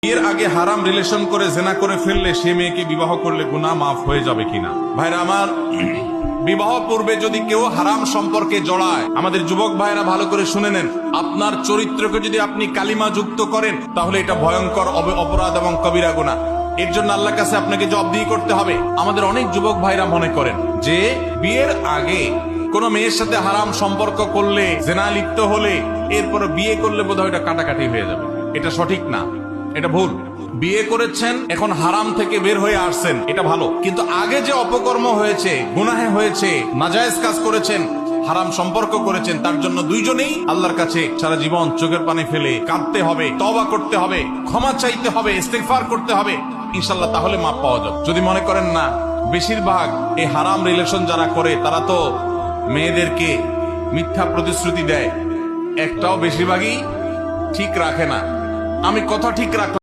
বিয়ের আগে হারাম রিলেশন করে জেনা করে ফেললে সে মেয়েকে বিবাহ করলে গুনাহ মাফ হয়ে যাবে কিনা? ভাইরা আমার, বিবাহ পূর্বে যদি কেউ হারাম সম্পর্কে জড়ায়, আমাদের যুবক ভাইরা ভালো করে শুনে নেন, আপনার চরিত্রকে যদি আপনি কালিমা যুক্ত করেন তাহলে এটা ভয়ঙ্কর অপরাধ এবং কবিরা গুনাহ। এর জন্য আল্লাহর কাছে আপনাকে জবাবদিহি করতে হবে। আমাদের অনেক যুবক ভাইরা মনে করেন যে বিয়ের আগে কোন মেয়ের সাথে হারাম সম্পর্ক করলে, জেনা লিপ্ত হলে, এরপর বিয়ে করলে বোধহয় এটা কাটাকাটি হয়ে যাবে। এটা সঠিক না, এটা ভুল। বিয়ে করেছেন, এখন হারাম থেকে বের হয়ে আসছেন, এটা ভালো। কিন্তু আগে যে অপকর্ম হয়েছে, গুনাহে হয়েছে, নাজায়েজ কাজ করেছেন, হারাম সম্পর্ক করেছেন, তার জন্য দুইজনেই আল্লাহর কাছে সারা জীবন চোখের পানি ফেলে কাঁদতে হবে, তওবা করতে হবে, ক্ষমা চাইতে হবে, ইস্তেগফার করতে হবে, ইনশাআল্লাহ তাহলে মাপ পাওয়া যাবে। যদি মনে করেন না, বেশিরভাগ এই হারাম রিলেশন যারা করে তারা তো মেয়েদেরকে মিথ্যা প্রতিশ্রুতি দেয়, একটাও বেশিরভাগই ঠিক রাখে না। আমি কথা ঠিক রাখলাম।